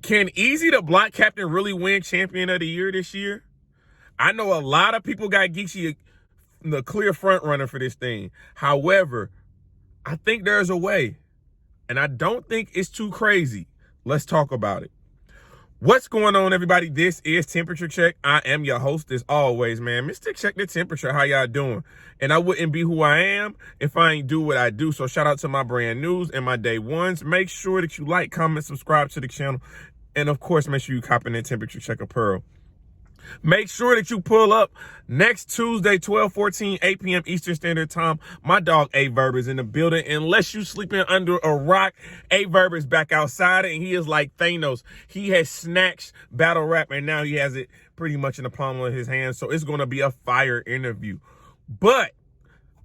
Can Eazy the Block Captain really win Champion of the Year this year? I know a lot of people got Geechi the clear front runner for this thing. However, I think there's a way, and I don't think it's too crazy. Let's talk about it. What's going on, everybody? This is Temperature Check. I am your host, as always, man. Mr. Check the Temperature. How y'all doing? And I wouldn't be who I am if I ain't do what I do. So shout out to my brand news and my day ones. Make sure that you like, comment, subscribe to the channel. And of course, make sure you cop in that Temperature Check apparel. Make sure that you pull up next Tuesday, 12/14, 8 p.m. Eastern Standard Time. My dog A-Verb is in the building. Unless you sleeping under a rock, A-Verb is back outside, and he is like Thanos. He has snatched battle rap, and now he has it pretty much in the palm of his hand. So it's going to be a fire interview. But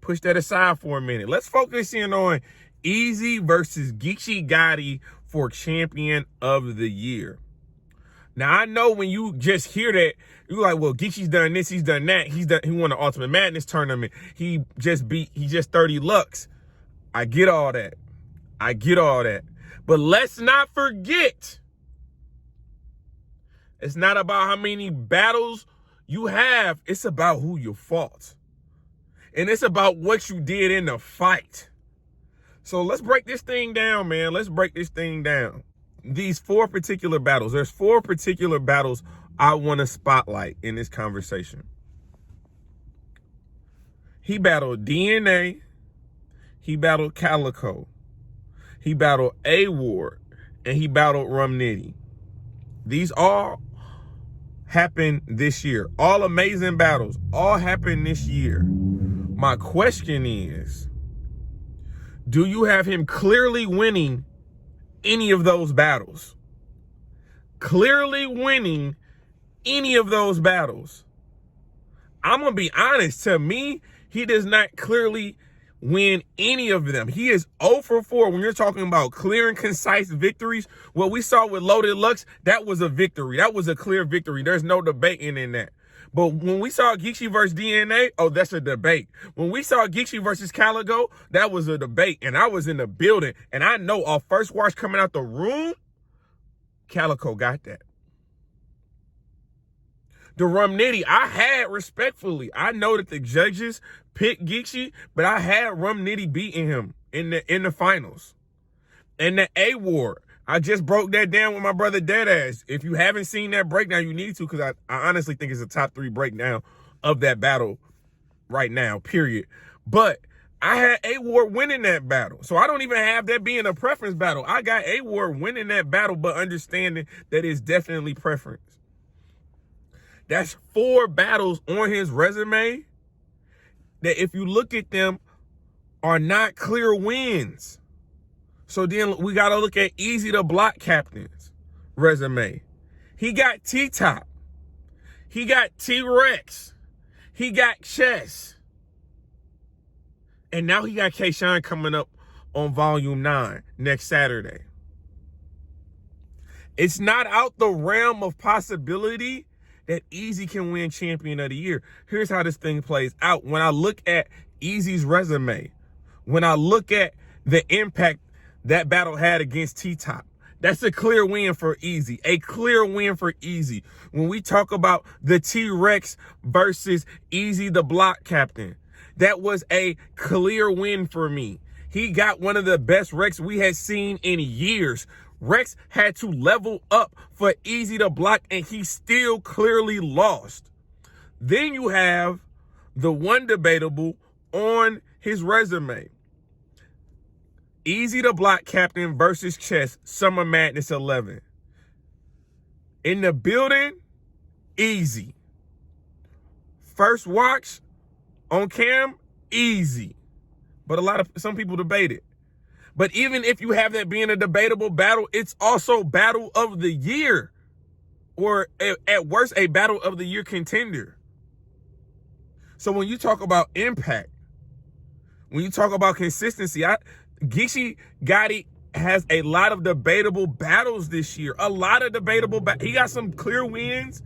push that aside for a minute. Let's focus in on Eazy versus Geechi Gotti for Champion of the Year. Now, I know when you just hear that, you're like, well, Geechi's done this, he's done that. He won the Ultimate Madness tournament. He just 30 Lux. I get all that. But let's not forget, it's not about how many battles you have. It's about who you fought. And it's about what you did in the fight. So let's break this thing down, man. Let's break this thing down. These four particular battles, there's four particular battles I want to spotlight in this conversation. He battled DNA, he battled Calico, he battled A-Ward, and he battled Rum Nitty. These all happened this year. All amazing battles, all happened this year. My question is, do you have him clearly winning any of those battles? Clearly winning any of those battles? I'm going to be honest. To me, he does not clearly win any of them. He is 0 for 4 when you're talking about clear and concise victories. What we saw with Loaded Lux, that was a victory. That was a clear victory. There's no debating in that. But when we saw Geechi versus DNA, oh, that's a debate. When we saw Geechi versus Calico, that was a debate. And I was in the building. And I know our first watch coming out the room, Calico got that. The Rum Nitty, I had respectfully. I know that the judges picked Geechi, but I had Rum Nitty beating him in the finals. And the A-Ward, I just broke that down with my brother Deadass. If you haven't seen that breakdown, you need to, because I honestly think it's a top 3 breakdown of that battle right now, period. But I had A-Ward winning that battle. So I don't even have that being a preference battle. I got A-Ward winning that battle, but understanding that it's definitely preference. That's 4 battles on his resume that, if you look at them, are not clear wins. So then we got to look at Eazy the Block Captain's resume. He got T-Top. He got T-Rex. He got Chess. And now he got K-Shine coming up on Volume 9 next Saturday. It's not out the realm of possibility that Eazy can win Champion of the Year. Here's how this thing plays out. When I look at Eazy's resume, when I look at the impact that battle had against T-Top, that's a clear win for Eazy. A clear win for Eazy. When we talk about the T-Rex versus Eazy the Block Captain, that was a clear win for me. He got one of the best Rex we had seen in years. Rex had to level up for Eazy to block, and he still clearly lost. Then you have the one debatable on his resume. Eazy the Block Captain versus Chess, Summer Madness 11. In the building, Eazy. First watch on cam, Eazy. But some people debate it. But even if you have that being a debatable battle, it's also battle of the year, or at worst, a battle of the year contender. So when you talk about impact, when you talk about consistency, Geechi Gotti has a lot of debatable battles this year. A lot of debatable he got some clear wins.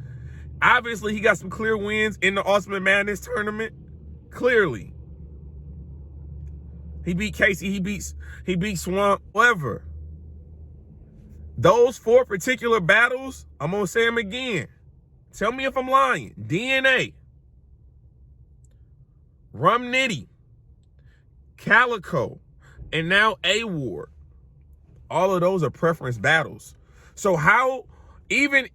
Obviously, he got some clear wins in the Ultimate Madness tournament. Clearly. He beat Casey, he beat Swamp, whatever. Those 4 particular battles, I'm going to say them again. Tell me if I'm lying. DNA, Rum Nitty, Calico, and now A-Ward. All of those are preference battles. So how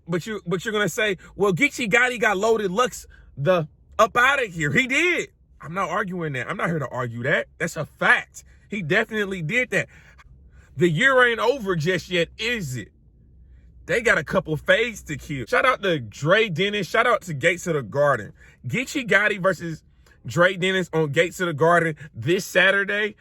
but you're gonna say, well, Geechi Gotti got Loaded Lux up out of here. He did. I'm not arguing that. I'm not here to argue that. That's a fact. He definitely did that. The year ain't over just yet, is it? They got a couple fades to kill. Shout out to Dre Dennis. Shout out to Gates of the Garden. Geechi Gotti versus Dre Dennis on Gates of the Garden this Saturday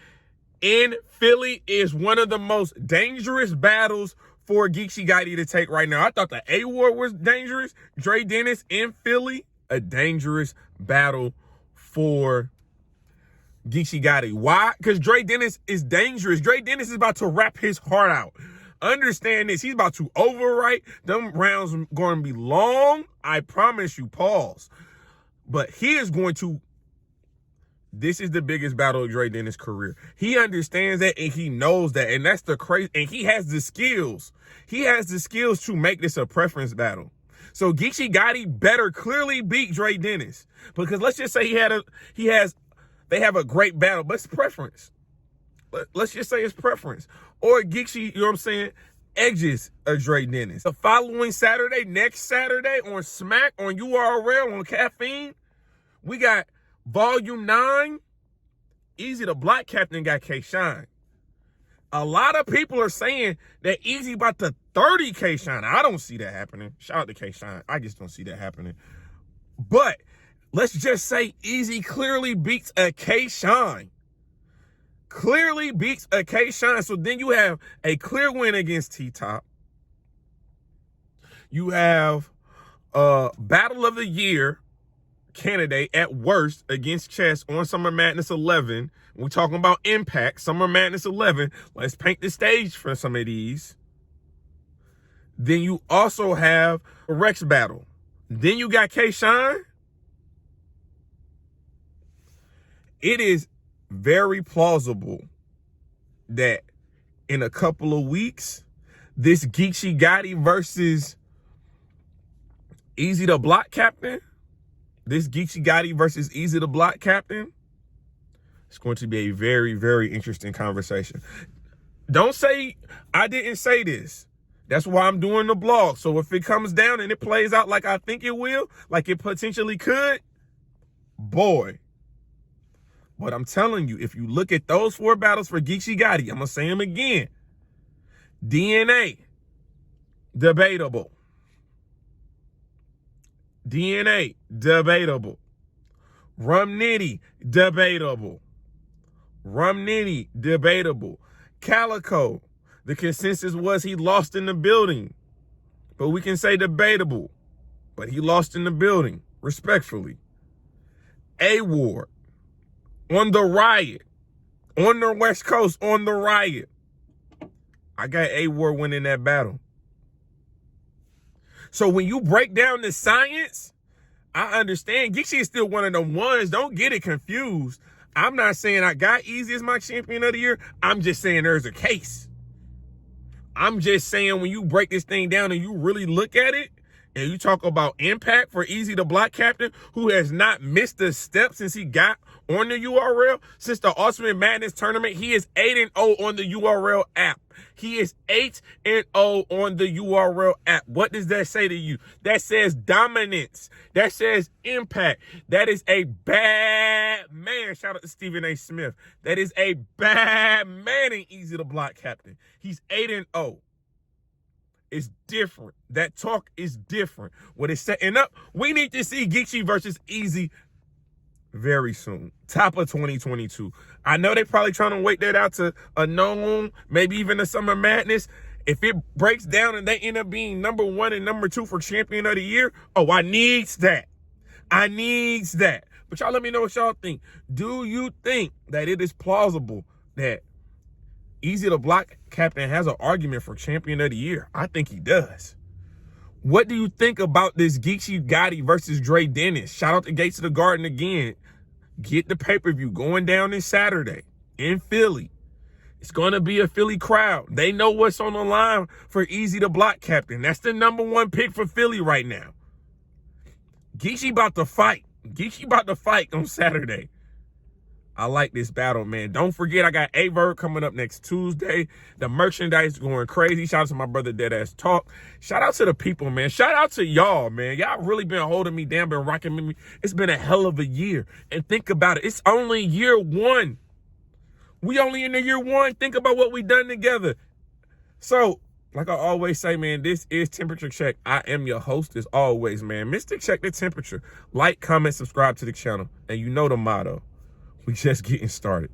in Philly is one of the most dangerous battles for Geechi Gotti to take right now. I thought the A-Ward was dangerous. Dre Dennis in Philly, a dangerous battle for Geechi Gotti. Why? Because Dre Dennis is dangerous. Dre Dennis is about to rap his heart out. Understand this. He's about to overwrite. Them rounds are going to be long. I promise you. Pause. But he is going to. This is the biggest battle of Dre Dennis' career. He understands that and he knows that. And that's the crazy. And he has the skills. He has the skills to make this a preference battle. So Geechi Gotti better clearly beat Dre Dennis. Because let's just say they have a great battle, but it's preference. Let's just say it's preference. Or Geechi, you know what I'm saying, edges of Dre Dennis. The following Saturday, next Saturday on Smack, on URL, on Caffeine, we got Volume 9. Eazy the Black Captain got K-Shine. A lot of people are saying that Eazy about to 30 K-Shine. I don't see that happening. Shout out to K-Shine. I just don't see that happening. But let's just say Eazy clearly beats a K-Shine. Clearly beats a K-Shine. So then you have a clear win against T-Top. You have a Battle of the Year candidate at worst against Chess on Summer Madness 11. We're talking about Impact, Summer Madness 11. Let's paint the stage for some of these. Then you also have a Rex battle. Then you got K-Shine. It is very plausible that in a couple of weeks, this Geechi Gotti versus Eazy the Block Captain, it's going to be a very, very interesting conversation. Don't say I didn't say this. That's why I'm doing the blog. So if it comes down and it plays out like I think it will, like it potentially could, boy. But I'm telling you, if you look at those 4 battles for Geechi Gotti, I'm going to say them again. DNA, debatable. DNA, debatable. Rum Nitty, debatable. Rum Nitty, debatable. Calico, the consensus was he lost in the building. But we can say debatable. But he lost in the building, respectfully. A-Ward, on the riot. On the West Coast, on the riot. I got A-Ward winning that battle. So when you break down the science, I understand. Geechi is still one of the ones. Don't get it confused. I'm not saying I got Eazy as my champion of the year. I'm just saying there's a case. I'm just saying when you break this thing down and you really look at it, and you talk about impact for Eazy the Block Captain, who has not missed a step since he got on the URL. Since the Ultimate Madness tournament, he is 8-0 on the URL app. He is 8-0 on the URL app. What does that say to you? That says dominance. That says impact. That is a bad man. Shout out to Stephen A. Smith. That is a bad man in Eazy the Block Captain. He's 8-0. It's different. That talk is different. What it's setting up, we need to see Geechi versus Eazy very soon. Top of 2022. I know they probably trying to wait that out to a known, maybe even a Summer Madness. If it breaks down and they end up being number 1 and number 2 for champion of the year, oh, I needs that. I needs that. But y'all let me know what y'all think. Do you think that it is plausible that Eazy the Block Captain has an argument for champion of the year? I think he does. What do you think about this Geechi Gotti versus Dre Dennis? Shout out to Gates of the Garden again. Get the pay-per-view going down this Saturday in Philly. It's going to be a Philly crowd. They know what's on the line for Eazy the block captain. That's the #1 pick for Philly right now. Geechi about to fight. Geechi about to fight on Saturday. I like this battle, man. Don't forget, I got Averb coming up next Tuesday. The merchandise going crazy. Shout out to my brother Deadass Talk. Shout out to the people, man. Shout out to y'all, man. Y'all really been holding me down, been rocking me. It's been a hell of a year. And think about it. It's only year 1. We only in the year 1. Think about what we done together. So, like I always say, man, this is Temperature Check. I am your host as always, man. Mr. Check the Temperature. Like, comment, subscribe to the channel. And you know the motto. We just getting started.